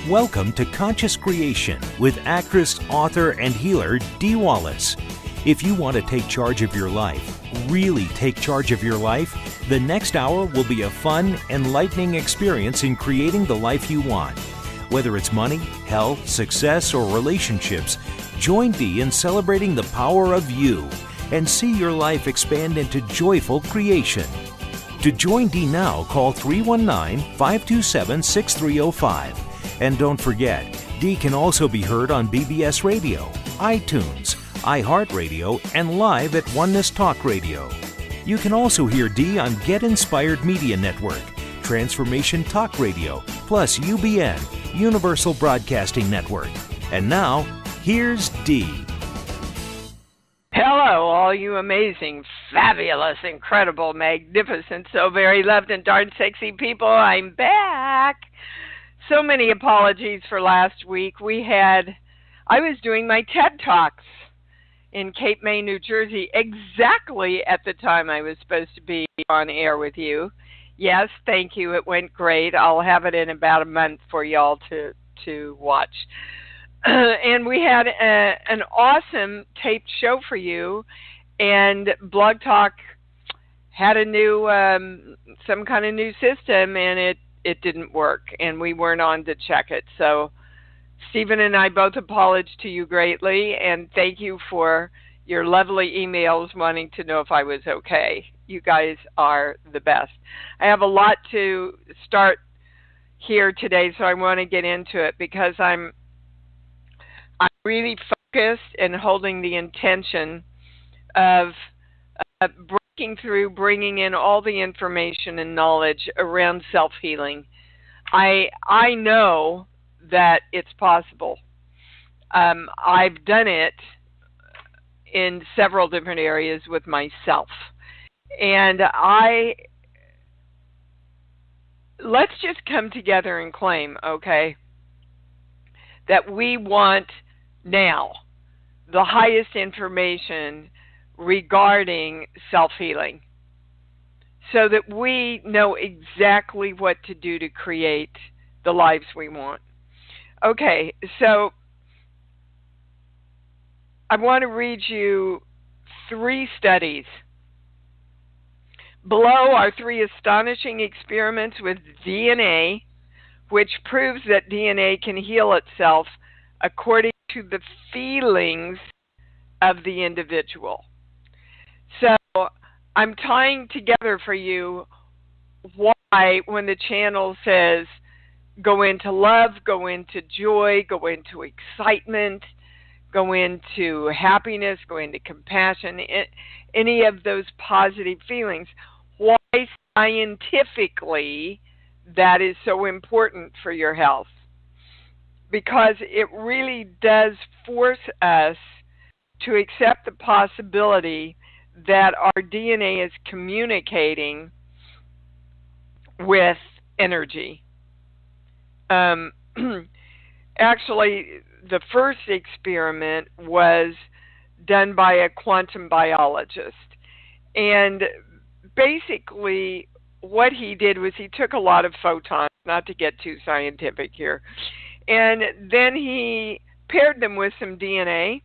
Welcome to Conscious Creation with actress, author, and healer Dee Wallace. If you want to take charge of your life, really take charge of your life, the next hour will be a fun, enlightening experience in creating the life you want. Whether it's money, health, success, or relationships, join Dee in celebrating the power of you and see your life expand into joyful creation. To join Dee now, call 319-527-6305. And don't forget, Dee can also be heard on BBS Radio, iTunes, iHeartRadio, and live at Oneness Talk Radio. You can also hear Dee on Get Inspired Media Network, Transformation Talk Radio, plus UBN, Universal Broadcasting Network. And now, here's Dee. Hello, all you amazing, fabulous, incredible, magnificent, so very loved and darn sexy people. I'm back. So many apologies for last week. I was doing my TED Talks in Cape May, New Jersey, exactly at the time I was supposed to be on air with you. Yes, thank you. It went great. I'll have it in about a month for y'all to watch. And we had an awesome taped show for you, and Blog Talk had a new, some kind of new system, and it didn't work, and we weren't on to check it. So Stephen and I both apologize to you greatly, and thank you for your lovely emails wanting to know if I was okay. You guys are the best. I have a lot to start here today, so I want to get into it because I'm really focused and holding the intention of breaking through, bringing in all the information and knowledge around self-healing. I know that it's possible. I've done it in several different areas with myself. And let's just come together and claim, okay, that we want now the highest information regarding self-healing so that we know exactly what to do to create the lives we want. Okay, so I want to read you 3 studies. Below are 3 astonishing experiments with DNA, which proves that DNA can heal itself according to the feelings of the individual. So I'm tying together for you why when the channel says go into love, go into joy, go into excitement, go into happiness, go into compassion, any of those positive feelings, why scientifically that is so important for your health. Because it really does force us to accept the possibility that our DNA is communicating with energy. Actually, the first experiment was done by a quantum biologist. And basically what he did was he took a lot of photons, not to get too scientific here, and then he paired them with some DNA,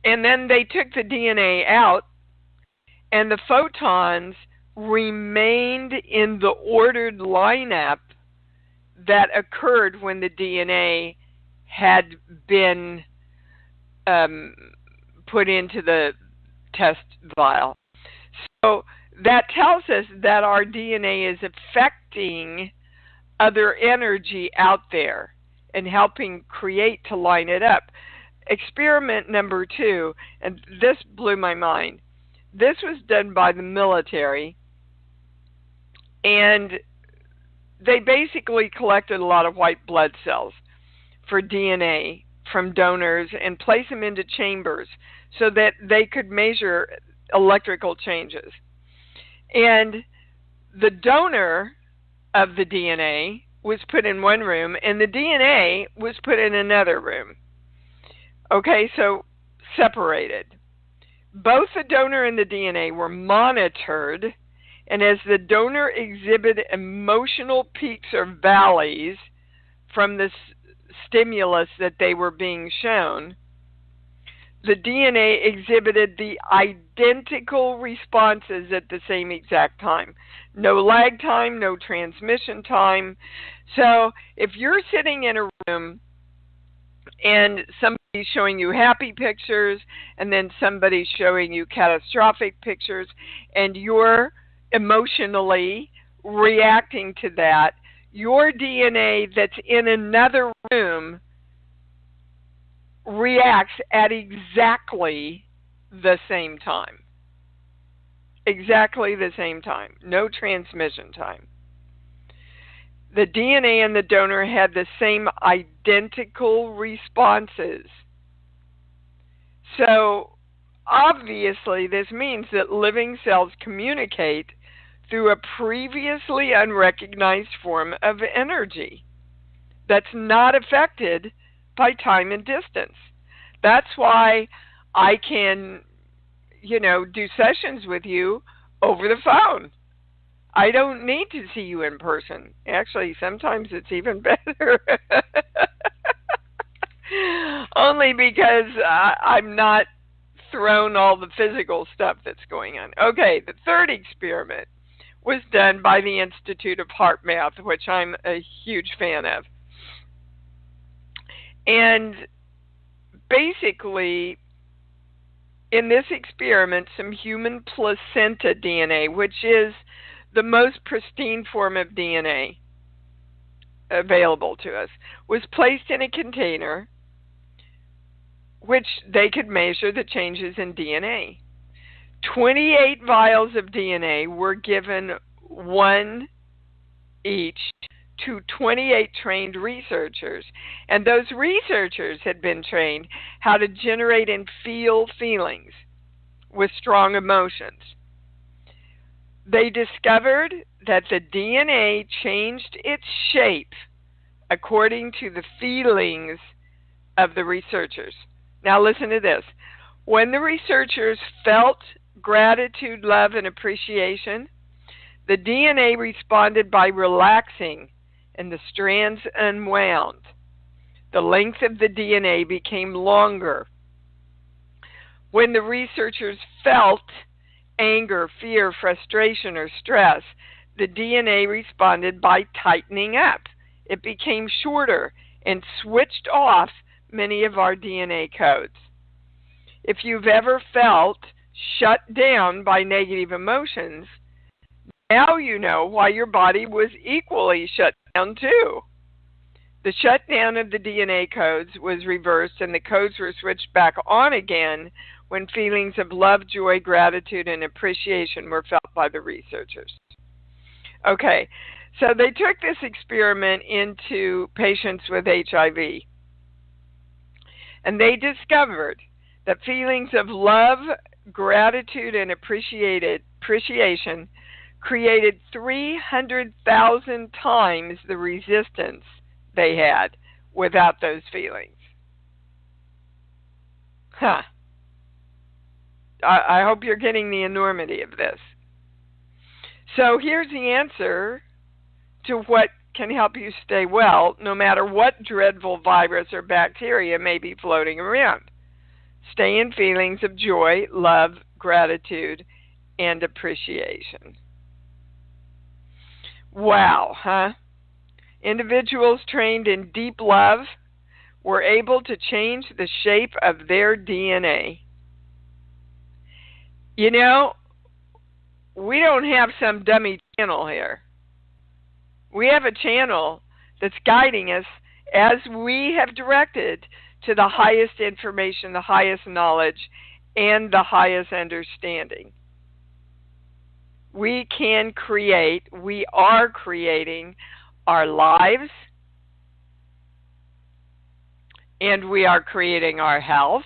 and then they took the DNA out, and the photons remained in the ordered lineup that occurred when the DNA had been put into the test vial. So that tells us that our DNA is affecting other energy out there and helping create to line it up. Experiment number 2, and this blew my mind. This was done by the military, and they basically collected a lot of white blood cells for DNA from donors and placed them into chambers so that they could measure electrical changes. And the donor of the DNA was put in one room, and the DNA was put in another room. Okay, so separated. Both the donor and the DNA were monitored, and as the donor exhibited emotional peaks or valleys, from the stimulus that they were being shown, the DNA exhibited the identical responses at the same exact time. No lag time, no transmission time. So if you're sitting in a room and somebody's showing you happy pictures and then somebody's showing you catastrophic pictures and you're emotionally reacting to that, your DNA that's in another room reacts at exactly the same time. Exactly the same time. No transmission time. The DNA in the donor had the same identical responses. So, obviously, this means that living cells communicate through a previously unrecognized form of energy that's not affected by time and distance. That's why I can, do sessions with you over the phone. I don't need to see you in person. Actually, sometimes it's even better. Only because I'm not thrown all the physical stuff that's going on. Okay, the third experiment was done by the Institute of Heart Math, which I'm a huge fan of. And basically, in this experiment, some human placenta DNA, which is the most pristine form of DNA available to us, was placed in a container which they could measure the changes in DNA. 28 vials of DNA were given, one each, to 28 trained researchers. And those researchers had been trained how to generate and feel feelings with strong emotions. They discovered that the DNA changed its shape according to the feelings of the researchers. Now listen to this. When the researchers felt gratitude, love, and appreciation, the DNA responded by relaxing and the strands unwound. The length of the DNA became longer. When the researchers felt anger, fear, frustration, or stress, the DNA responded by tightening up. It became shorter and switched off many of our DNA codes. If you've ever felt shut down by negative emotions, now you know why your body was equally shut down too. The shutdown of the DNA codes was reversed and the codes were switched back on again when feelings of love, joy, gratitude, and appreciation were felt by the researchers. Okay, so they took this experiment into patients with HIV. And they discovered that feelings of love, gratitude, and appreciation created 300,000 times the resistance they had without those feelings. I hope you're getting the enormity of this. So here's the answer to what can help you stay well, no matter what dreadful virus or bacteria may be floating around. Stay in feelings of joy, love, gratitude, and appreciation. Wow, huh? Individuals trained in deep love were able to change the shape of their DNA. You know, we don't have some dummy channel here. We have a channel that's guiding us as we have directed to the highest information, the highest knowledge, and the highest understanding. We are creating our lives, and we are creating our health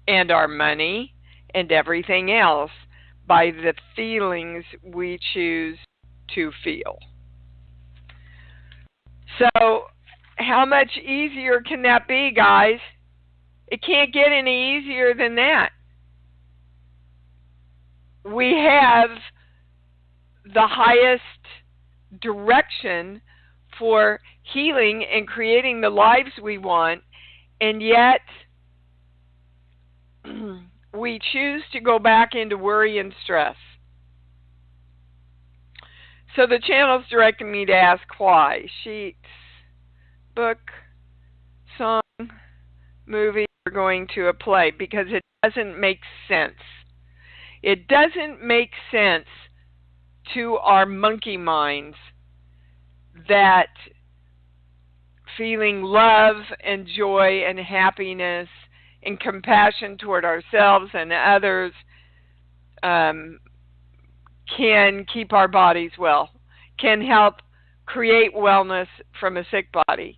and our money and everything else by the feelings we choose to feel. So, how much easier can that be, guys? It can't get any easier than that. We have the highest direction for healing and creating the lives we want, and yet we choose to go back into worry and stress. So the channel's directing me to ask why. Sheets, book, song, movie, we're going to a play, because it doesn't make sense. It doesn't make sense to our monkey minds that feeling love and joy and happiness and compassion toward ourselves and others can keep our bodies well, can help create wellness from a sick body,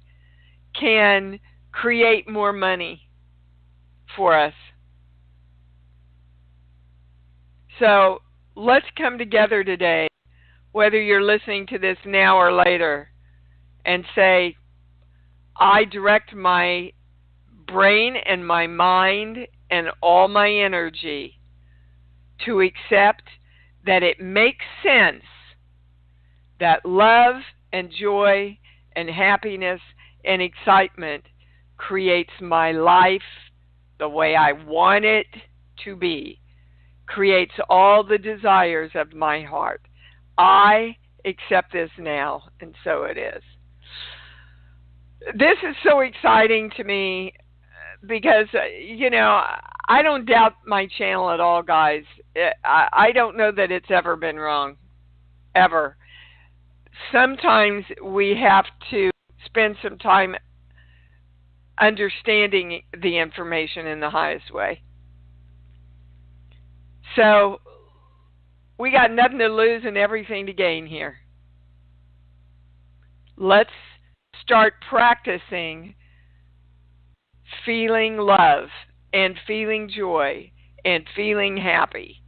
can create more money for us. So let's come together today, whether you're listening to this now or later, and say, I direct my brain and my mind and all my energy to accept that it makes sense that love and joy and happiness and excitement creates my life the way I want it to be, creates all the desires of my heart. I accept this now, and so it is. This is so exciting to me because, I don't doubt my channel at all, guys. I don't know that it's ever been wrong, ever. Sometimes we have to spend some time understanding the information in the highest way. So we got nothing to lose and everything to gain here. Let's start practicing feeling love and feeling joy and feeling happy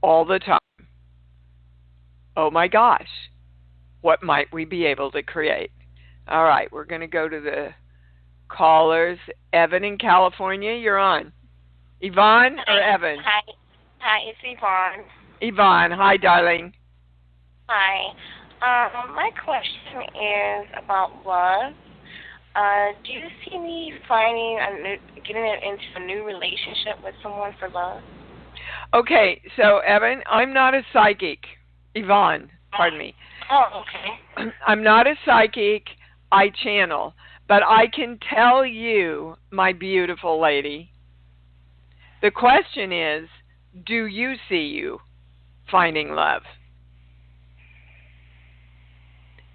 all the time. Oh my gosh, what might we be able to create? All right, we're going to go to the callers. Evan in California, you're on. Yvonne or Evan? Hi, it's Yvonne. Yvonne, hi, darling. Hi. My question is about love. Do you see me getting into a new relationship with someone for love? Okay, so Evan, I'm not a psychic. Yvonne, pardon me. Oh, okay. I'm not a psychic. I channel. But I can tell you, my beautiful lady, the question is, do you see you finding love?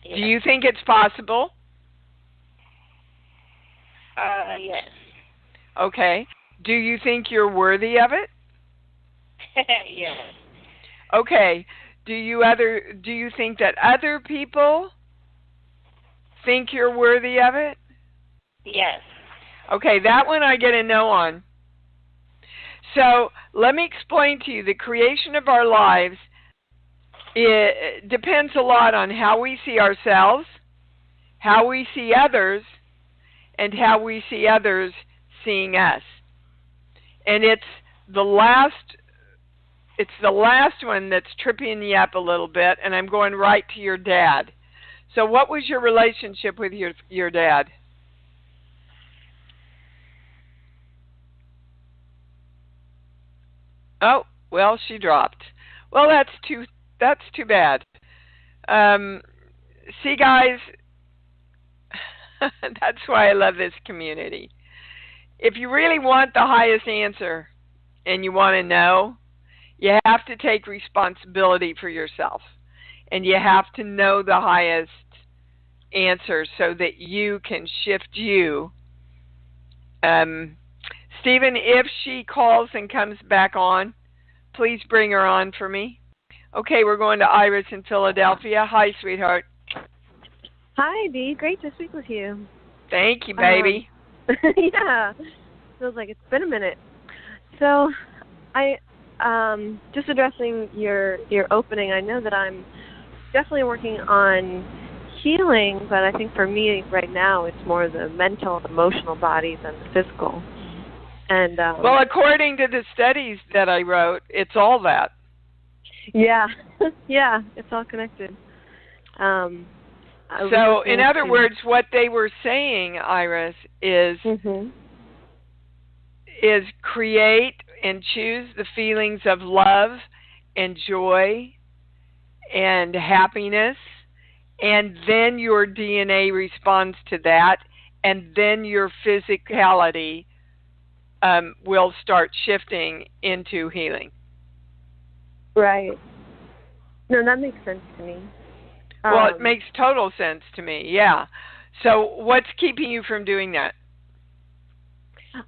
Yes. Do you think it's possible? Yes. Okay. Do you think you're worthy of it? Yes. Okay. Do you think that other people think you're worthy of it? Yes. Okay, that one I get a no on. So let me explain to you, the creation of our lives, it depends a lot on how we see ourselves, how we see others, and how we see others seeing us. And it's the last one that's tripping you up a little bit, and I'm going right to your dad. So what was your relationship with your dad? Oh, well, she dropped. Well, that's too bad. See, guys, that's why I love this community. If you really want the highest answer and you want to know, you have to take responsibility for yourself. And you have to know the highest answer so that you can shift you. Stephen, if she calls and comes back on, please bring her on for me. Okay, we're going to Iris in Philadelphia. Hi, sweetheart. Hi, Dee. Great to speak with you. Thank you, baby. Yeah. Feels like it's been a minute. So, I just addressing your opening, I know that I'm definitely working on healing, but I think for me right now it's more the mental, emotional body than the physical. And well, according to the studies that I wrote, it's all that. Yeah. Yeah, it's all connected. So, in other words, what they were saying, Iris, is is create and choose the feelings of love and joy and happiness, and then your DNA responds to that, and then your physicality will start shifting into healing. Right. No, that makes sense to me. Well, it makes total sense to me, yeah. So what's keeping you from doing that?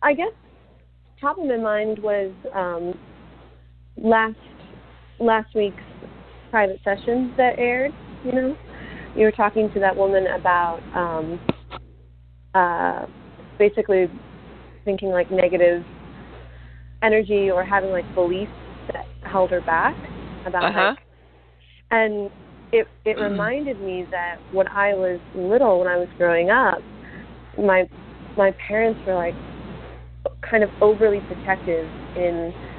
I guess top of my mind was last week's private sessions that aired, you know. You were talking to that woman about basically thinking like negative energy or having like beliefs that held her back about like, and it reminded me that when I was little, when I was growing up, my parents were like kind of overly protective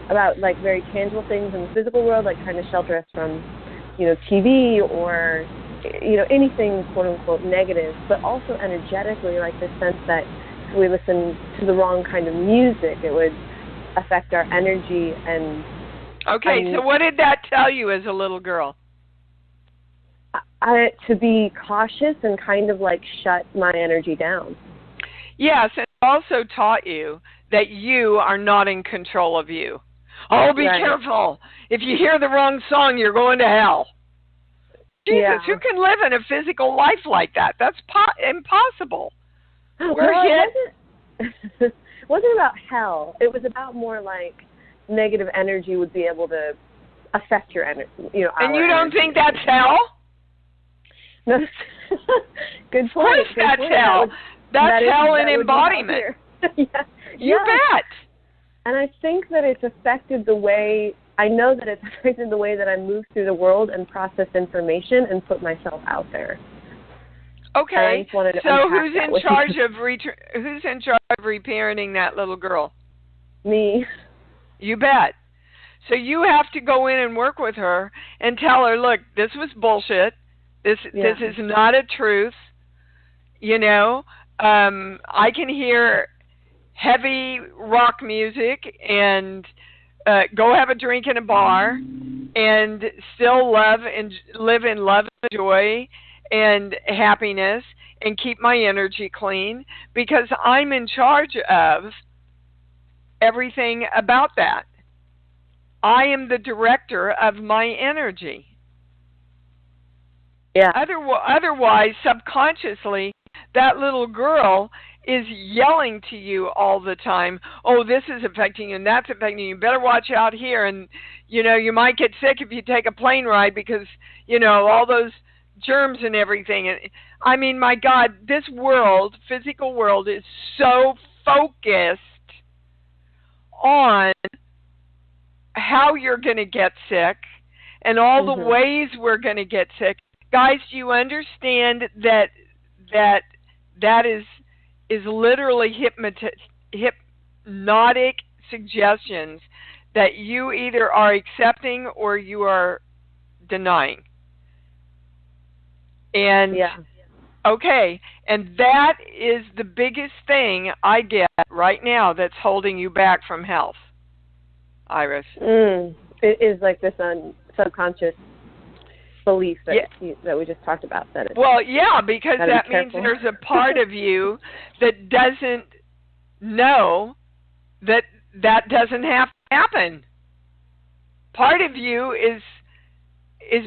about like very tangible things in the physical world, like trying to shelter us from, you know, TV or, you know, anything quote unquote negative, but also energetically, like the sense that if we listen to the wrong kind of music, it would affect our energy. And okay, so what did that tell you as a little girl? To be cautious and kind of like shut my energy down. Yes, and it also taught you that you are not in control of you. Oh, be careful. If you hear the wrong song, you're going to hell. Jesus, who can live in a physical life like that? That's impossible. It wasn't about hell. It was about more like negative energy would be able to affect your energy. You know, and you don't think that's hell? No. Good point. Of course that's hell. That's hell in embodiment. You bet. And I think that it's affected the way, I know that it's affected the way that I move through the world and process information and put myself out there. Okay. So who's in charge of reparenting that little girl? Me. You bet. So you have to go in and work with her and tell her, look, this was bullshit. This is not a truth. You know, I can hear heavy rock music and go have a drink in a bar and still love and live in love and joy and happiness and keep my energy clean because I'm in charge of everything about that. I am the director of my energy. Yeah. Otherwise, subconsciously, that little girl is yelling to you all the time, oh, this is affecting you and that's affecting you. You better watch out here. And, you know, you might get sick if you take a plane ride because, you know, all those germs and everything. And I mean, my God, this world, physical world, is so focused on how you're going to get sick and all the ways we're going to get sick. Guys, do you understand that is literally hypnotic suggestions that you either are accepting or you are denying? And okay, and that is the biggest thing I get right now that's holding you back from health, Iris. It is like this subconscious belief that we just talked about. Well, yeah, because that means there's a part of you that doesn't know that doesn't have to happen. Part of you is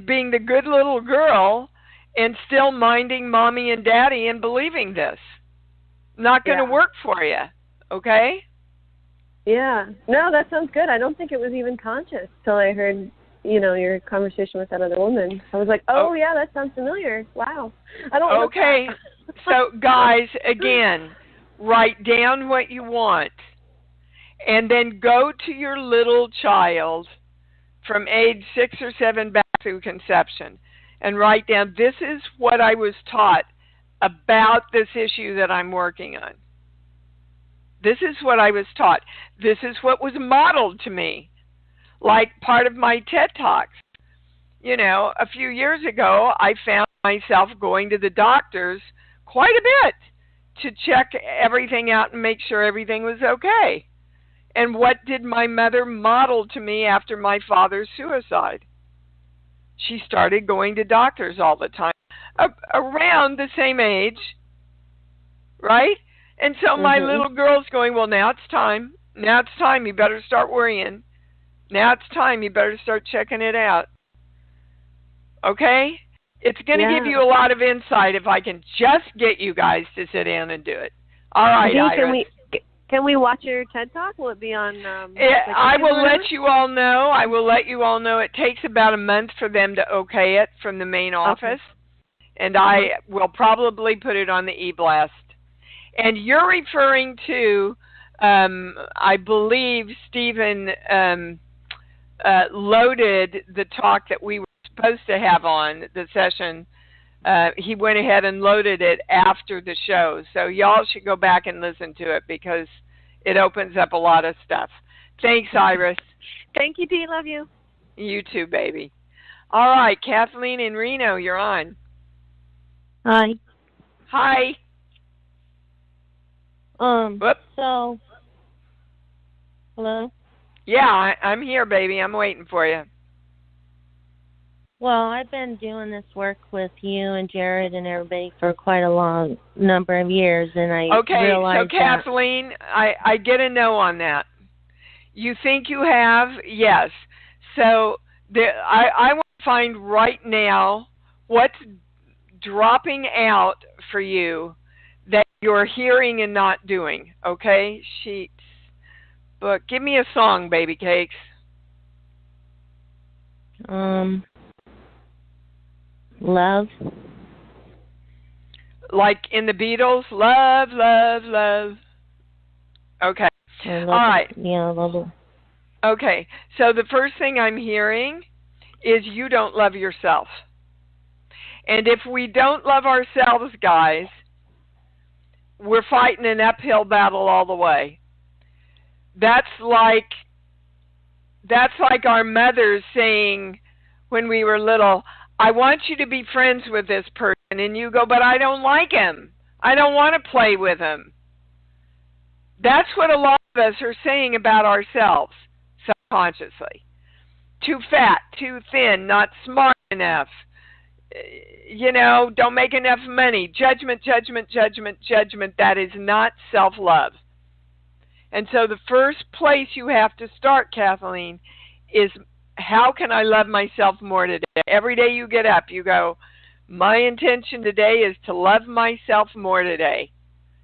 being the good little girl and still minding mommy and daddy and believing this. Not going to work for you, okay? Yeah. No, that sounds good. I don't think it was even conscious till I heard, you know, your conversation with that other woman. I was like, oh yeah, that sounds familiar. Wow. I don't Okay. So, guys, again, write down what you want and then go to your little child from age 6 or 7 back through conception and write down, this is what I was taught about this issue that I'm working on. This is what I was taught. This is what was modeled to me. Like part of my TED Talks. a few years ago, I found myself going to the doctors quite a bit to check everything out and make sure everything was okay. And what did my mother model to me after my father's suicide? She started going to doctors all the time, around the same age, right? And so my little girl's going, well, now it's time. Now it's time. You better start worrying. Now it's time. You better start checking it out. Okay? It's going to give you a lot of insight if I can just get you guys to sit down and do it. All right, Iris. Can we watch your TED Talk? Will it be on? I will let you all know. I will let you all know. It takes about a month for them to okay it from the main office, and I will probably put it on the e-blast. And you're referring to, I believe, Stephen loaded the talk that we were supposed to have on the session. He went ahead and loaded it after the show. So y'all should go back and listen to it because it opens up a lot of stuff. Thanks, Iris. Thank you, Dee. Love you. You too, baby. All right, Kathleen in Reno, you're on. Hi. Hi. Whoop. So, hello? Yeah, I'm here, baby. I'm waiting for you. Well, I've been doing this work with you and Jared and everybody for quite a long number of years, and I realized so Kathleen, I get a no on that. You think you have? Yes. So I want to find right now what's dropping out for you that you're hearing and not doing, okay? Sheets, book. Give me a song, baby cakes. Love. Like in the Beatles, love, love, love. Okay. All right. Yeah, love it. Okay. So the first thing I'm hearing is you don't love yourself. And if we don't love ourselves, guys, we're fighting an uphill battle all the way. That's like our mothers saying when we were little, I want you to be friends with this person. And you go, but I don't like him. I don't want to play with him. That's what a lot of us are saying about ourselves subconsciously. Too fat, too thin, not smart enough. Don't make enough money. Judgment, judgment, judgment, judgment. That is not self-love. And so the first place you have to start, Kathleen, is how can I love myself more today? Every day you get up, you go, my intention today is to love myself more today.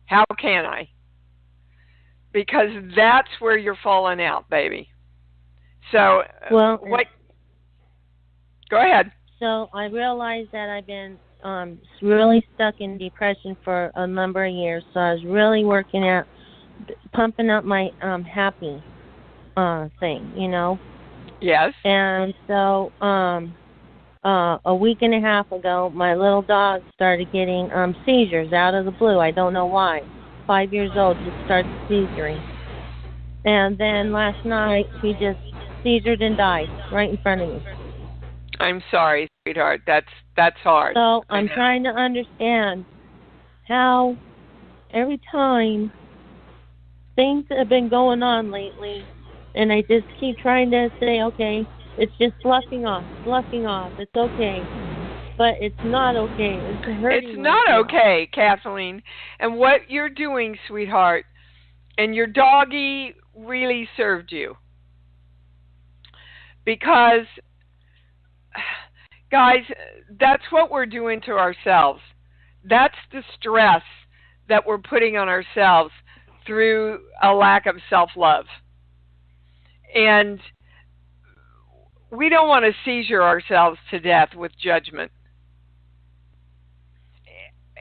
How can I? Because that's where you're falling out, baby. So, what? Go ahead. So I realized that I've been really stuck in depression for a number of years. So I was really working at pumping up my happy thing, Yes. And so a week and a half ago, my little dog started getting seizures out of the blue. I don't know why. 5 years old, just started seizuring. And then last night, he just seizured and died right in front of me. I'm sorry, sweetheart. That's hard. So I'm trying to understand how every time things have been going on lately, and I just keep trying to say, okay, it's just sloughing off. It's okay. But it's not okay. It's hurting. It's not okay, Kathleen. And what you're doing, sweetheart, and your doggy really served you. Because, guys, that's what we're doing to ourselves. That's the stress that we're putting on ourselves through a lack of self-love. And we don't want to seizure ourselves to death with judgment.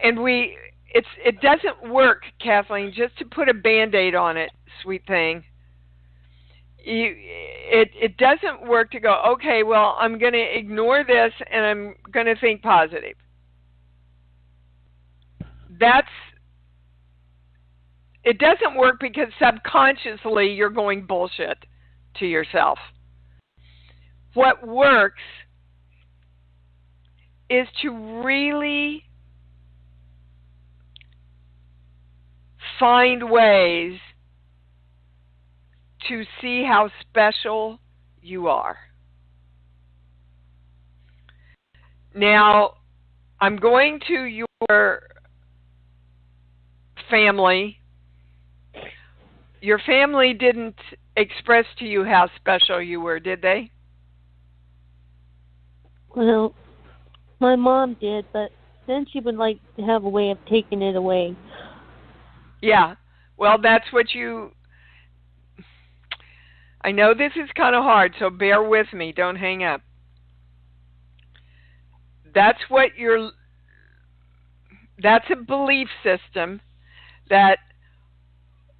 And it doesn't work, Kathleen, just to put a Band-Aid on it, sweet thing. It doesn't work to go, okay, well, I'm going to ignore this and I'm going to think positive. It doesn't work because subconsciously you're going bullshit to yourself. What works is to really find ways to see how special you are. Now, I'm going to your family. Your family didn't express to you how special you were, did they? Well, my mom did, but then she would like to have a way of taking it away. Yeah. Well, that's what I know this is kind of hard, so bear with me. Don't hang up. That's a belief system that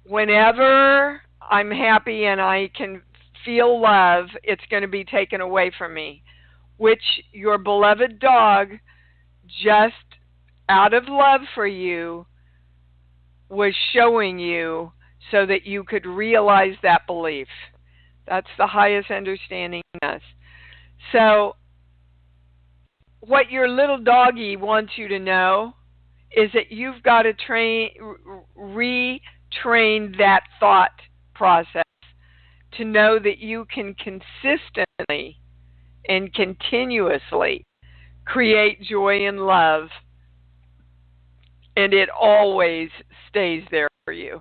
whenever I'm happy and I can feel love, it's going to be taken away from me, which your beloved dog, just out of love for you, was showing you so that you could realize that belief. That's the highest understanding in us. So what your little doggy wants you to know is that you've got to retrain that thought process to know that you can consistently and continuously create joy and love, and it always stays there for you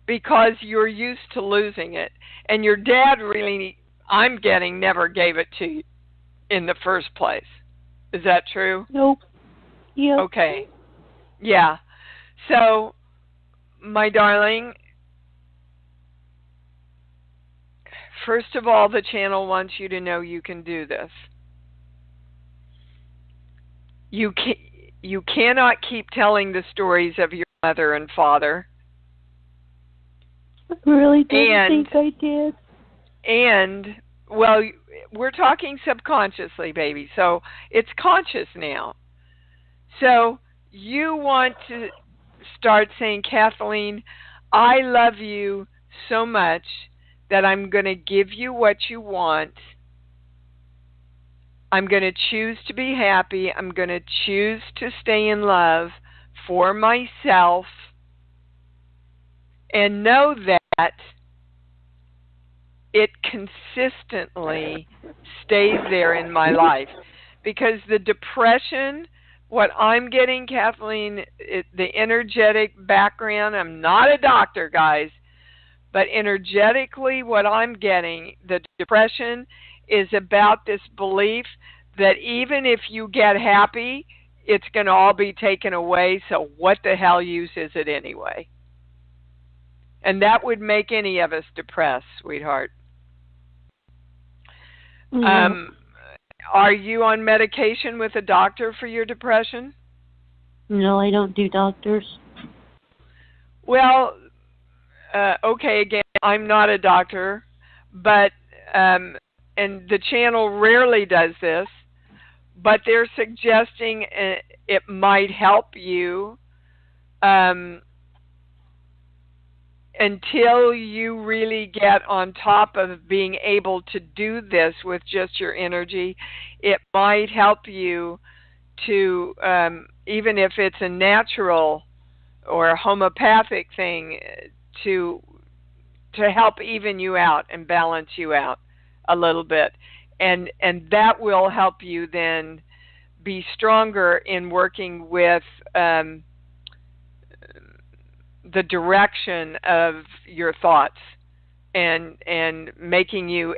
because you're used to losing it. And your dad really, I'm getting, never gave it to you in the first place. Is that true? Nope. Yep. Okay. Yeah. So, my darling, first of all, the channel wants you to know you can do this. You cannot keep telling the stories of your mother and father. I really didn't think I did. And, well, we're talking subconsciously, baby, so it's conscious now. So you want to start saying, Kathleen, I love you so much that I'm going to give you what you want. I'm going to choose to be happy. I'm going to choose to stay in love for myself, and know that it consistently stays there in my life. Because the depression, what I'm getting, Kathleen, the energetic background, I'm not a doctor, guys, but energetically what I'm getting, the depression is about this belief that even if you get happy, it's going to all be taken away, so what the hell use is it anyway? And that would make any of us depressed, sweetheart. Mm-hmm. Are you on medication with a doctor for your depression? No, I don't do doctors. Well, okay, again, I'm not a doctor, but, and the channel rarely does this, but they're suggesting it might help you until you really get on top of being able to do this with just your energy. It might help you to, even if it's a natural or a homeopathic thing, to help even you out and balance you out a little bit. And that will help you then be stronger in working with the direction of your thoughts and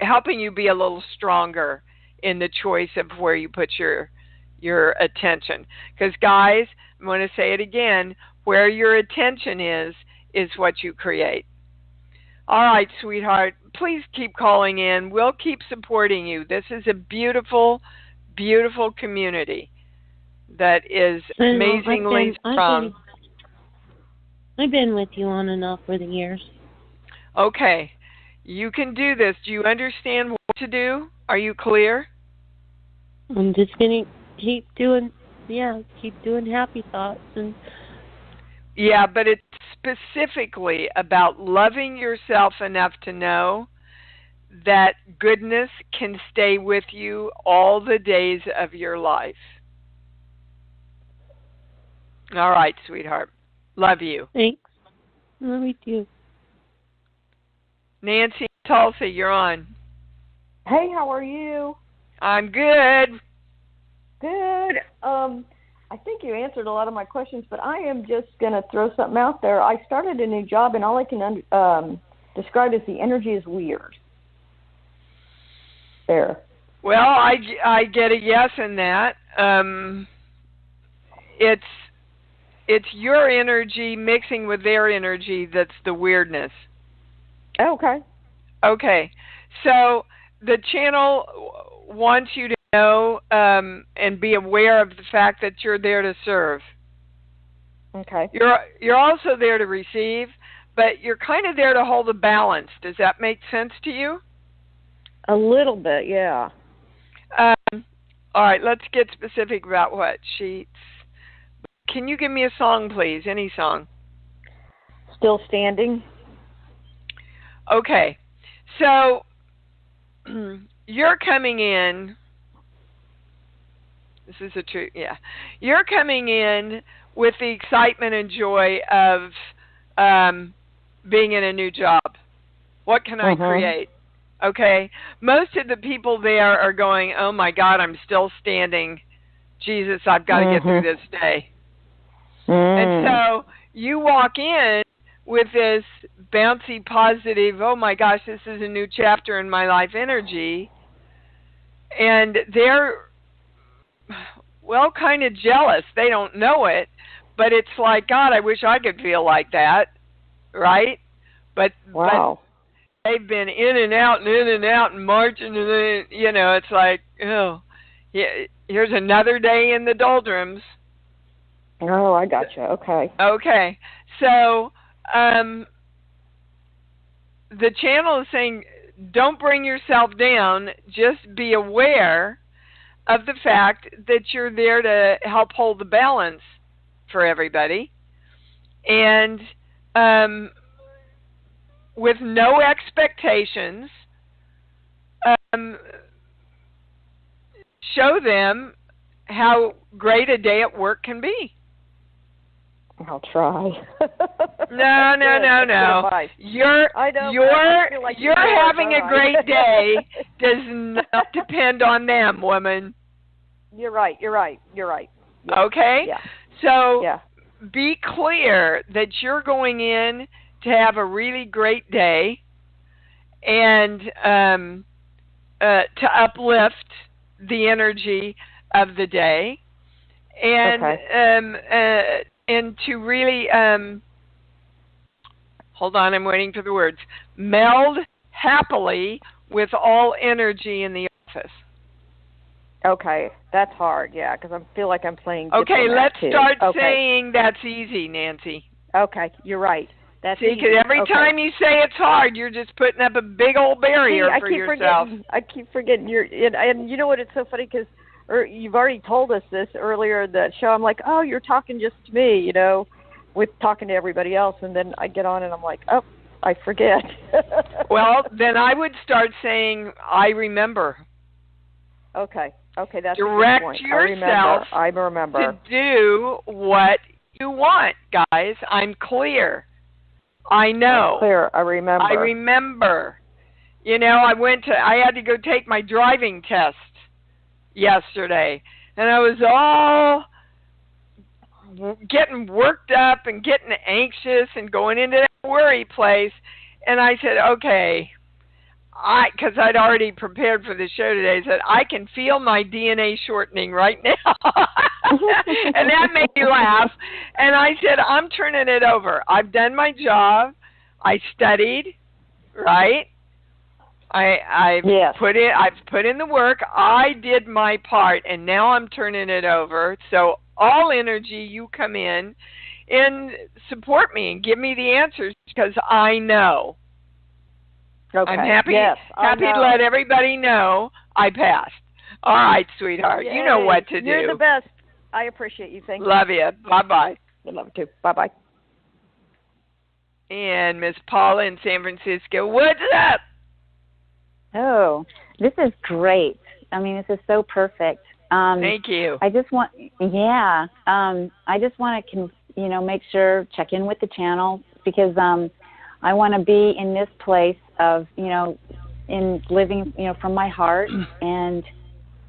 helping you be a little stronger in the choice of where you put your attention. Because guys, I'm going to say it again, where your attention is what you create. All right, sweetheart, please keep calling in. We'll keep supporting you. This is a beautiful, beautiful community that is amazingly strong. I've been with you on and off for the years. Okay, you can do this. Do you understand what to do? Are you clear? I'm just going to keep doing happy thoughts. Yeah, but it's specifically about loving yourself enough to know that goodness can stay with you all the days of your life. All right, sweetheart. Love you. Thanks. Love you too. Nancy Tulsa, you're on. Hey, how are you? I'm good. Good. I think you answered a lot of my questions, but I am just going to throw something out there. I started a new job, and all I can describe as the energy is weird. There. Well, I get a yes in that. It's your energy mixing with their energy that's the weirdness. Okay. Okay. So the channel wants you to know and be aware of the fact that you're there to serve. Okay. You're also there to receive, but you're kind of there to hold a balance. Does that make sense to you? A little bit, yeah. All right, let's get specific about what sheets. Can you give me a song, please? Any song. Still standing. Okay. So you're coming in. This is the truth. Yeah. You're coming in with the excitement and joy of being in a new job. What can I create? Okay. Most of the people there are going, oh my God, I'm still standing. Jesus, I've got to get through this day. And so you walk in with this bouncy, positive, oh my gosh, this is a new chapter in my life energy. And they're, well, kind of jealous. They don't know it, but it's like, God, I wish I could feel like that, right? But, wow. But they've been in and out and marching, and then, you know, it's like, oh, here's another day in the doldrums. Oh, I gotcha. Okay. Okay. So the channel is saying, don't bring yourself down. Just be aware of the fact that you're there to help hold the balance for everybody. And with no expectations, show them how great a day at work can be. I'll try. No. You're having a great day does not depend on them, woman. You're right. Yeah. Okay? Yeah. So be clear that you're going in to have a really great day and to uplift the energy of the day and to really, hold on, I'm waiting for the words, meld happily with all energy in the office. Okay, that's hard, yeah, because I feel like I'm playing Okay, let's too. start saying that's easy, Nancy. Okay, you're right. That's See, because every time you say it's hard, you're just putting up a big old barrier for yourself. I keep forgetting. And you know what, it's so funny because you've already told us this earlier in the show. I'm like, oh, you're talking just to me, you know, with talking to everybody else. And then I get on and I'm like, oh, I forget. Well, then I would start saying, I remember. Okay, that's direct a good point. yourself I remember to do what you want, guys. I'm clear. I know. I'm clear. I remember. You know, I had to go take my driving test yesterday, and I was all getting worked up and getting anxious and going into that worry place. And I said, okay, because I'd already prepared for the show today, I said, I can feel my DNA shortening right now. And that made me laugh. And I said, I'm turning it over. I've done my job. I studied, right? I've put in the work. I did my part, and now I'm turning it over. So all energy, you come in and support me and give me the answers because I know. Okay. I'm happy to let everybody know I passed. All right, sweetheart. Yay. You know what to do. You're the best. I appreciate you. Thank you. Love you. Bye-bye. I love you too. Bye-bye. And Miss Paula in San Francisco. What's up? Oh, this is great. I mean, this is so perfect. Thank you. I just want to, make sure, check in with the channel because I want to be in this place of, in living, from my heart and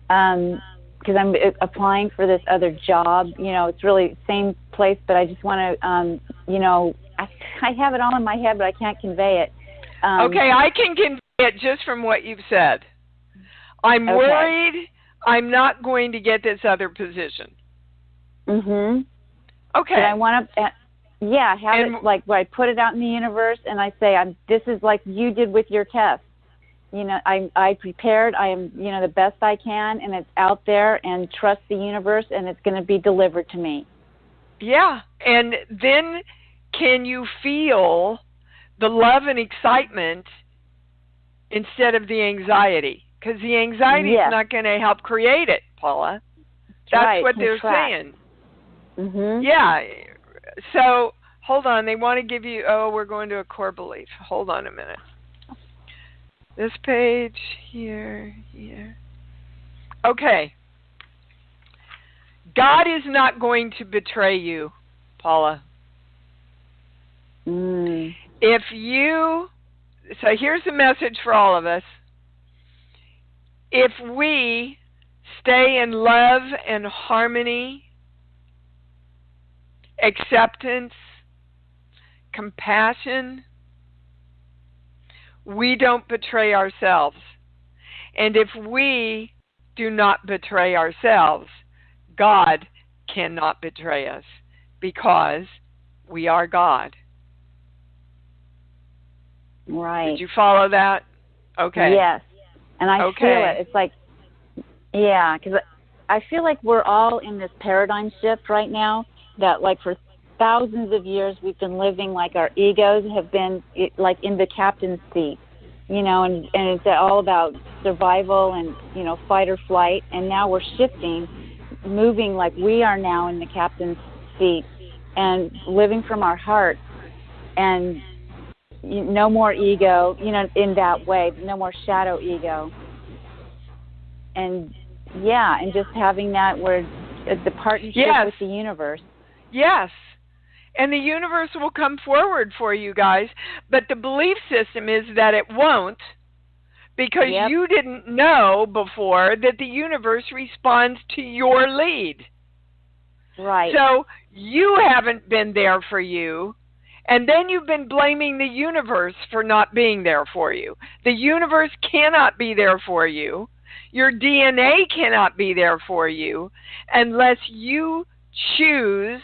because I'm applying for this other job. It's really the same place, but I just want to, I have it all in my head, but I can't convey it. Okay, I can convey it just from what you've said. I'm worried I'm not going to get this other position. Mm-hmm. Okay. But I want to, have it like where I put it out in the universe and I say, this is like you did with your test. I prepared, I am, the best I can, and it's out there, and trust the universe, and it's going to be delivered to me. Yeah, and then can you feel the love and excitement instead of the anxiety? Because the anxiety is not going to help create it, Paula. That's what they're saying. Mm-hmm. Yeah, so hold on, they want to give you, we're going to a core belief. Hold on a minute. This page, here. Okay. God is not going to betray you, Paula. So here's the message for all of us. If we stay in love and harmony, acceptance, compassion, we don't betray ourselves. And if we do not betray ourselves, God cannot betray us because we are God. Right. Did you follow that? Okay. Yes. And I feel it. It's like, because I feel like we're all in this paradigm shift right now that like for thousands of years we've been living like our egos have been like in the captain's seat, and it's all about survival and, fight or flight. And now we're shifting, moving like we are now in the captain's seat and living from our heart and no more ego, in that way, no more shadow ego. And and just having that where the partnership with the universe. Yes. And the universe will come forward for you guys. But the belief system is that it won't because you didn't know before that the universe responds to your lead. Right. So you haven't been there for you. And then you've been blaming the universe for not being there for you. The universe cannot be there for you. Your DNA cannot be there for you unless you choose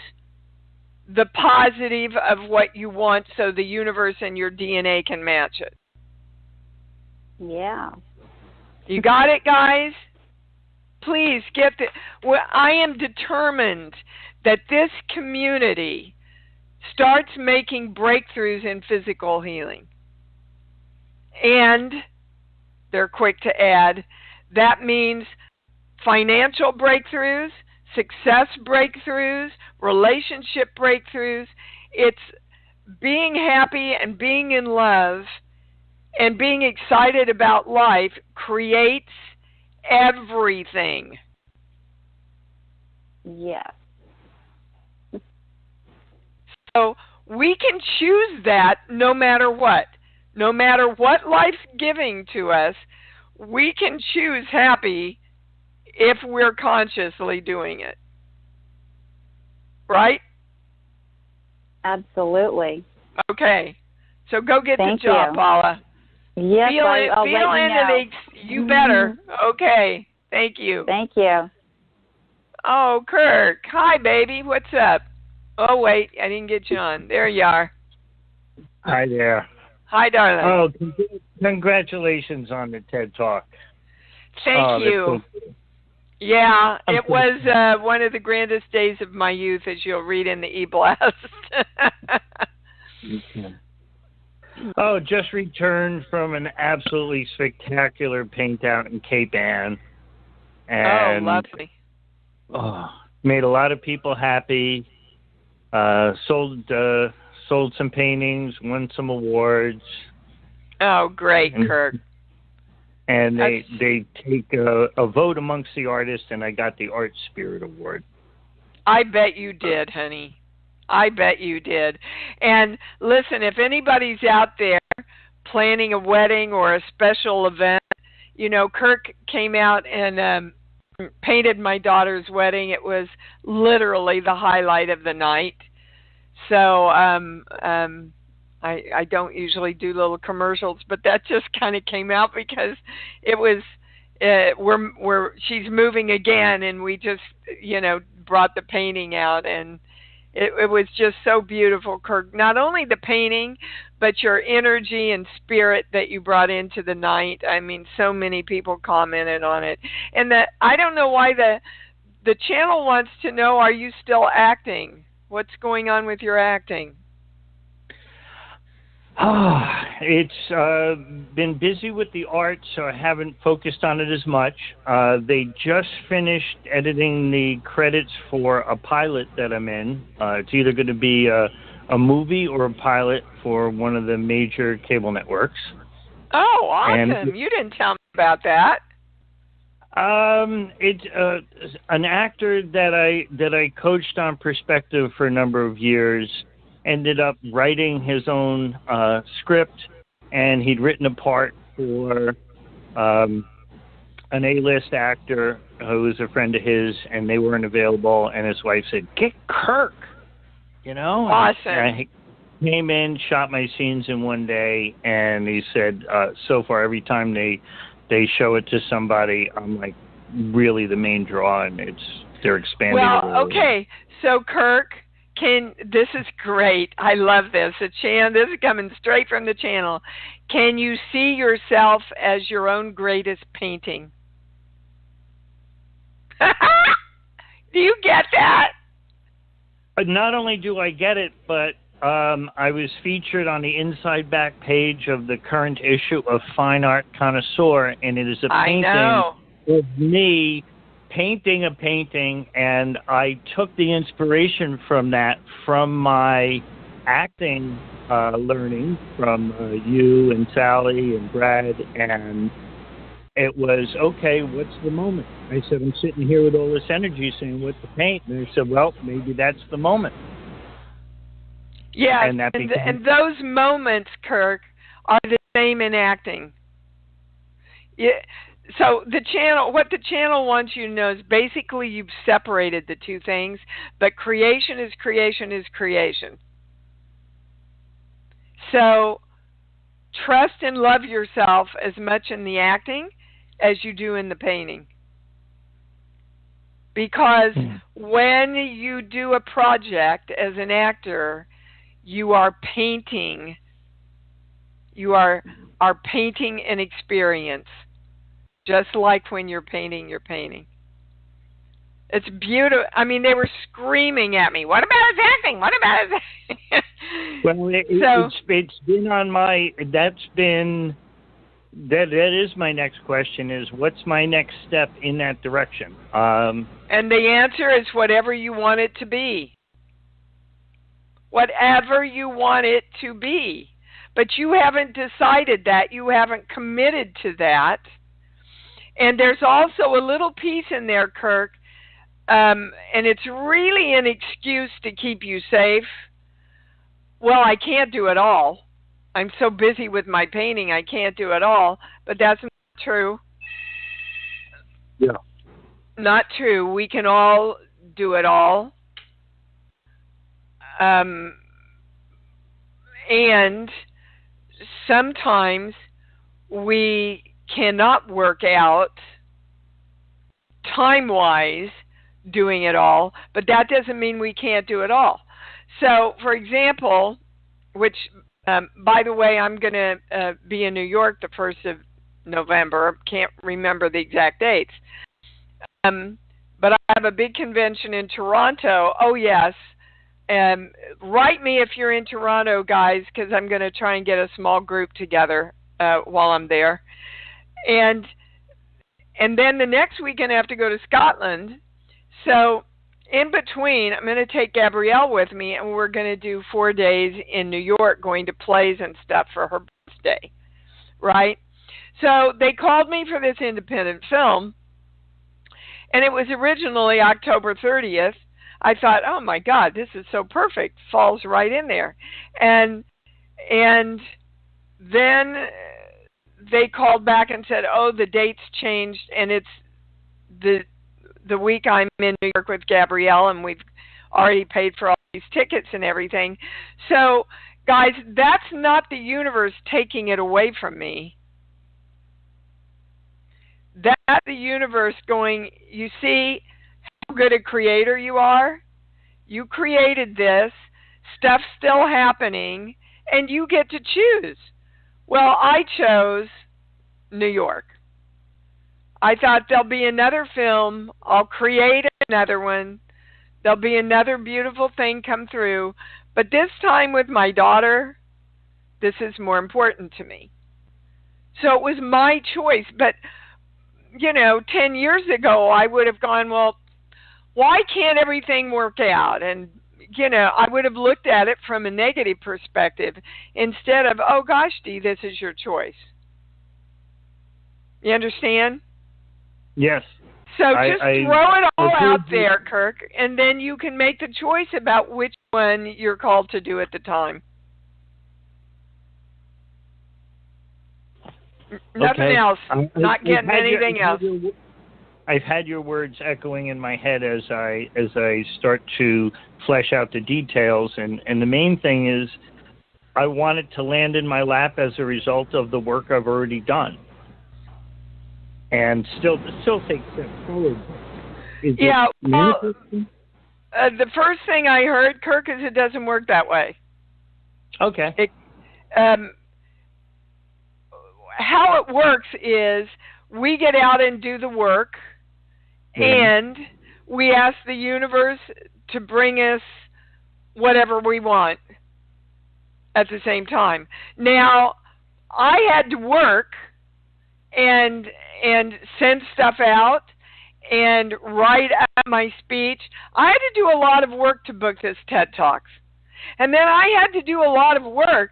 the positive of what you want so the universe and your DNA can match it. Yeah. You got it, guys? Please get the... Well, I am determined that this community starts making breakthroughs in physical healing. And they're quick to add, that means financial breakthroughs, success breakthroughs, relationship breakthroughs. It's being happy and being in love and being excited about life creates everything. Yes. So we can choose that no matter what. No matter what life's giving to us, we can choose happy if we're consciously doing it. Right? Absolutely. Okay. So go get Thank the job, you. Paula. Yes, I'll feel let you know. You better. Okay. Thank you. Thank you. Oh, Kirk. Hi, baby. What's up? Oh, wait. I didn't get you on. There you are. Hi there. Hi, darling. Oh, congratulations on the TED Talk. Thank you. So yeah, it was one of the grandest days of my youth, as you'll read in the e-blast. Okay. Oh, just returned from an absolutely spectacular paint out in Cape Ann. And, lovely. Made a lot of people happy. Sold some paintings, won some awards. Oh, great, Kirk. and they take a vote amongst the artists, and I got the Art Spirit Award. I bet you did, honey. I bet you did. And listen, if anybody's out there planning a wedding or a special event, you know, Kirk came out and painted my daughter's wedding. It was literally the highlight of the night. So I don't usually do little commercials, but that just kind of came out because it was she's moving again, and we just, you know, brought the painting out, and it was just so beautiful, Kirk. Not only the painting, but your energy and spirit that you brought into the night. I mean, so many people commented on it. And I don't know why the channel wants to know, are you still acting? What's going on with your acting? It's been busy with the art, so I haven't focused on it as much. They just finished editing the credits for a pilot that I'm in. It's either going to be a movie or a pilot for one of the major cable networks. Oh, awesome. And you didn't tell me about that. It's an actor that I coached on Perspective for a number of years. Ended up writing his own script, and he'd written a part for an A-list actor who was a friend of his, and they weren't available, and his wife said, "Get Kirk," you know? Awesome. And I came in, shot my scenes in one day, and he said, so far every time they show it to somebody, I'm like really the main draw, and they're expanding. Well, okay, so Kirk, this is great. I love this. This is coming straight from the channel. Can you see yourself as your own greatest painting? Do you get that? Not only do I get it, but I was featured on the inside back page of the current issue of Fine Art Connoisseur, and it is a painting of me painting a painting, and I took the inspiration from that from my acting learning from you and Sally and Brad, and it was, okay, what's the moment? I said, I'm sitting here with all this energy saying what to paint, and they said, well, maybe that's the moment. Yeah, and those moments, Kirk, are the same in acting. Yeah. So what the channel wants you to know is basically you've separated the two things, but creation is creation. So trust and love yourself as much in the acting as you do in the painting. Because when you do a project as an actor, you are painting. You are painting an experience. Just like when you're painting, It's beautiful. I mean, they were screaming at me, what about his acting? What about his acting? Well, it's been on my, that is my next question, is what's my next step in that direction? And the answer is whatever you want it to be. Whatever you want it to be. But you haven't decided that. You haven't committed to that. And there's also a little piece in there, Kirk, and it's really an excuse to keep you safe. Well, I can't do it all. I'm so busy with my painting, I can't do it all. But that's not true. Yeah. Not true. We can all do it all. And sometimes we cannot work out time-wise doing it all, but that doesn't mean we can't do it all. So, for example, which, by the way, I'm going to be in New York the 1st of November. Can't remember the exact dates. But I have a big convention in Toronto. Oh, yes. Write me if you're in Toronto, guys, because I'm going to try and get a small group together while I'm there. And then the next weekend I have to go to Scotland. So in between, I'm going to take Gabrielle with me, and we're going to do 4 days in New York, going to plays and stuff for her birthday, right? So they called me for this independent film, and it was originally October 30th. I thought, oh my God, this is so perfect. Falls right in there. And then they called back and said, oh, the date's changed, and it's the week I'm in New York with Gabrielle, and we've already paid for all these tickets and everything. So, guys, that's not the universe taking it away from me. That's the universe going, you see how good a creator you are? You created this, stuff's still happening, and you get to choose. Well, I chose New York. I thought there'll be another film. I'll create another one. There'll be another beautiful thing come through. But this time with my daughter, this is more important to me. So it was my choice. But, 10 years ago, I would have gone, well, why can't everything work out? And, I would have looked at it from a negative perspective instead of, oh, gosh, Dee, this is your choice. You understand? Yes. So just throw it all out there, Kirk, and then you can make the choice about which one you're called to do at the time. Nothing else. Not getting anything else. I've had your words echoing in my head as I start to flesh out the details, and the main thing is I want it to land in my lap as a result of the work I've already done. And still take steps forward. Yeah, well, the first thing I heard, Kirk, is it doesn't work that way. Okay. How it works is we get out and do the work, and we ask the universe to bring us whatever we want at the same time. Now, I had to work and send stuff out and write out my speech. I had to do a lot of work to book this TED Talks. And then I had to do a lot of work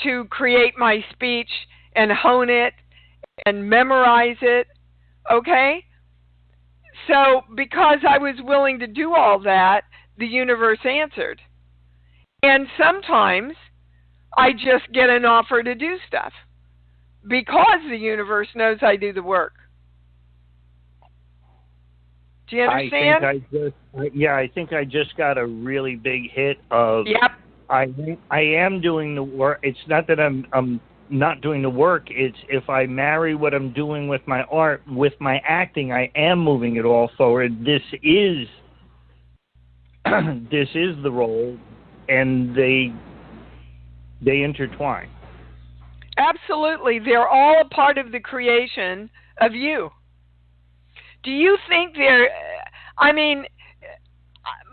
to create my speech and hone it and memorize it, okay? So because I was willing to do all that, the universe answered. And sometimes I just get an offer to do stuff because the universe knows I do the work. Do you understand? I think I just got a really big hit of. Yep. I am doing the work. It's not that I'm not doing the work. It's if I marry what I'm doing with my art, with my acting, I am moving it all forward. This is the role, and they intertwine. Absolutely. They're all a part of the creation of you. Do you think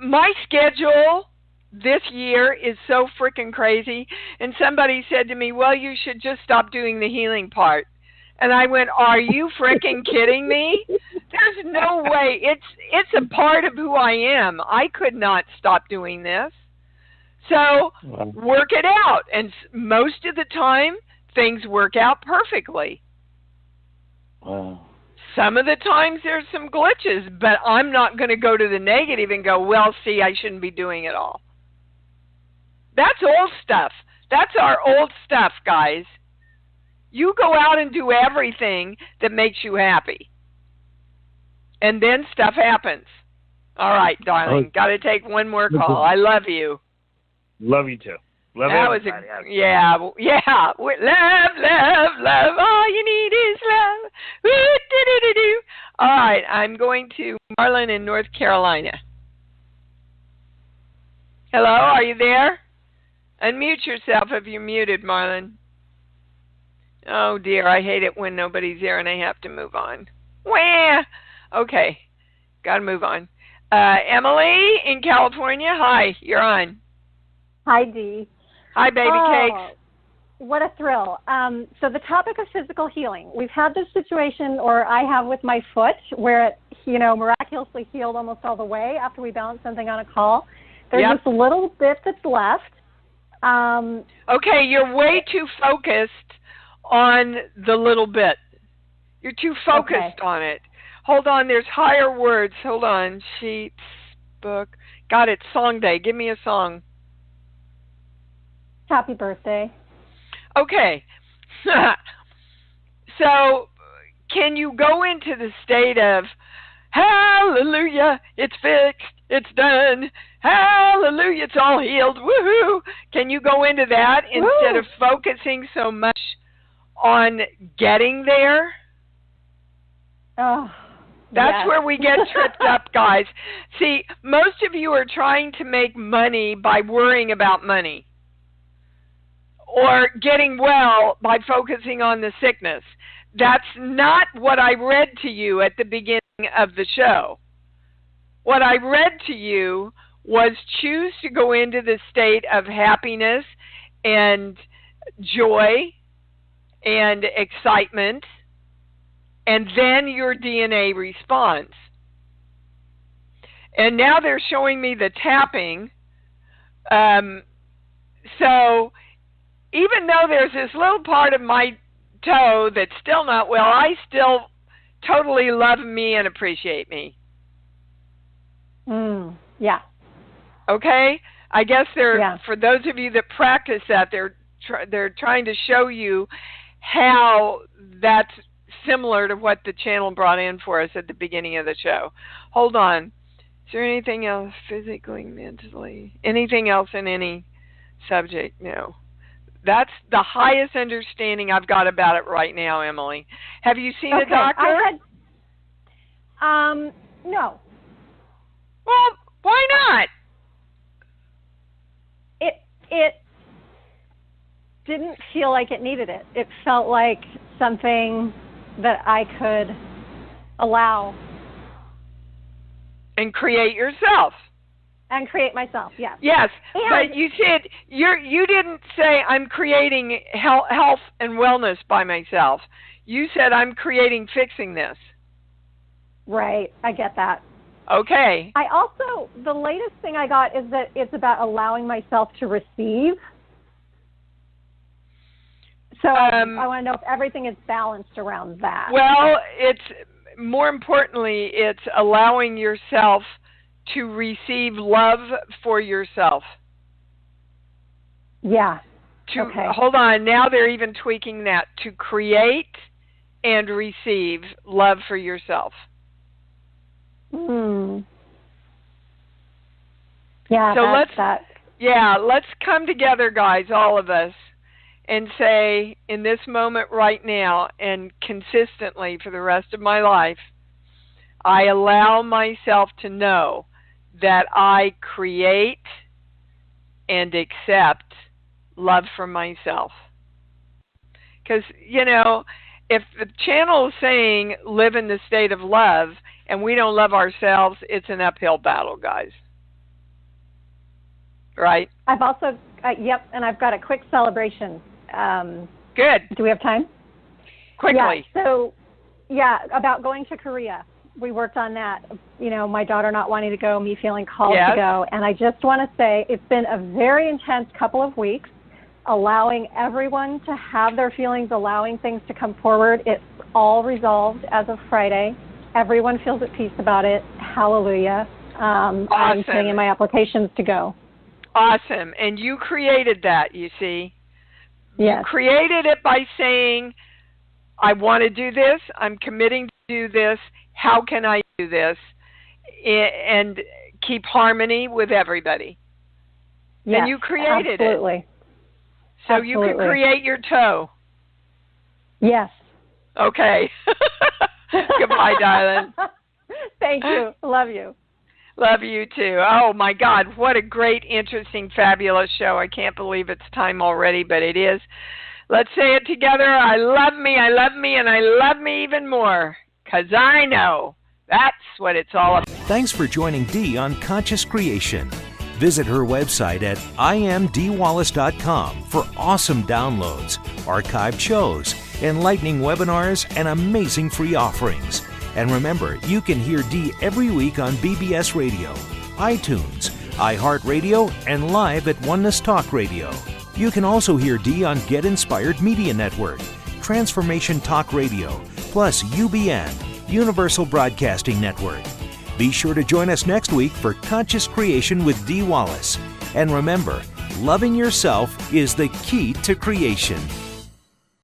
my schedule this year is so freaking crazy, and somebody said to me, well, you should just stop doing the healing part. And I went, are you freaking kidding me? There's no way. It's a part of who I am. I could not stop doing this. So work it out. And most of the time, things work out perfectly. Wow. Some of the times there's some glitches, but I'm not going to go to the negative and go, well, see, I shouldn't be doing it all. That's old stuff. That's our old stuff, guys. You go out and do everything that makes you happy. And then stuff happens. All right, darling. Got to take one more call. I love you. Love you too. Love everybody. Yeah. Love. All you need is love. Woo-doo-doo-doo-doo. All right, I'm going to Marlon in North Carolina. Hello, are you there? Unmute yourself if you're muted, Marlon. Oh, dear, I hate it when nobody's there and I have to move on. Wah! Okay, got to move on. Emily in California, hi, you're on. Hi, Dee. Hi, baby cakes. What a thrill. So the topic of physical healing. We've had this situation, or I have with my foot, where it, miraculously healed almost all the way after we balanced something on a call. There's just a little bit that's left. Okay, you're way too focused on the little bit. You're too focused on it. Hold on, there's higher words. Hold on. Sheets, book. Got it, song day. Give me a song. Happy birthday. Okay. So, can you go into the state of, hallelujah, it's fixed, it's done, hallelujah, it's all healed, woohoo? Can you go into that instead of focusing so much on getting there? Oh, that's where we get tripped up, guys. See, most of you are trying to make money by worrying about money, or getting well by focusing on the sickness. That's not what I read to you at the beginning of the show. What I read to you was choose to go into the state of happiness and joy and excitement, and then your DNA responds. And now they're showing me the tapping. So even though there's this little part of my toe that's still not well, I still totally love me and appreciate me. Yeah. Okay? I guess for those of you that practice that, they're trying to show you how that's similar to what the channel brought in for us at the beginning of the show. Hold on. Is there anything else physically, mentally? Anything else in any subject? No. That's the highest understanding I've got about it right now, Emily. Have you seen a doctor? No. Well, why not? It didn't feel like it needed it. It felt like something that I could allow. And create yourself. And create myself, yes. Yes, but you said you didn't say I'm creating health and wellness by myself. You said I'm creating fixing this. Right, I get that. Okay. I also, the latest thing I got is that it's about allowing myself to receive. So I want to know if everything is balanced around that. Well, it's more importantly, it's allowing yourself to receive love for yourself. Yeah. Hold on. Now they're even tweaking that to create and receive love for yourself. Yeah. So let's come together, guys, all of us, and say in this moment right now and consistently for the rest of my life, I allow myself to know that I create and accept love for myself. Because, if the channel is saying live in the state of love and we don't love ourselves, it's an uphill battle, guys. Right? I've also, and I've got a quick celebration. Good. Do we have time? Quickly. Yeah, so, about going to Korea. We worked on that, my daughter not wanting to go, me feeling called to go. And I just want to say it's been a very intense couple of weeks, allowing everyone to have their feelings, allowing things to come forward. It's all resolved as of Friday. Everyone feels at peace about it. Hallelujah. Awesome. I'm putting in my applications to go. Awesome. And you created that, you see. Yes. You created it by saying, I want to do this. I'm committing to do this. How can I do this? And keep harmony with everybody. Yes, and you created it. So Absolutely. You can create your toe. Yes. Okay. Goodbye, darling. Thank you. Love you. Love you too. Oh my God, what a great, interesting, fabulous show. I can't believe it's time already, but it is. Let's say it together. I love me, and I love me even more. Because I know that's what it's all about. Thanks for joining Dee on Conscious Creation. Visit her website at imdwallace.com for awesome downloads, archived shows, enlightening webinars, and amazing free offerings. And remember, you can hear Dee every week on BBS Radio, iTunes, iHeartRadio, and live at Oneness Talk Radio. You can also hear Dee on Get Inspired Media Network, Transformation Talk Radio, plus UBN, Universal Broadcasting Network. Be sure to join us next week for Conscious Creation with Dee Wallace. And remember, loving yourself is the key to creation.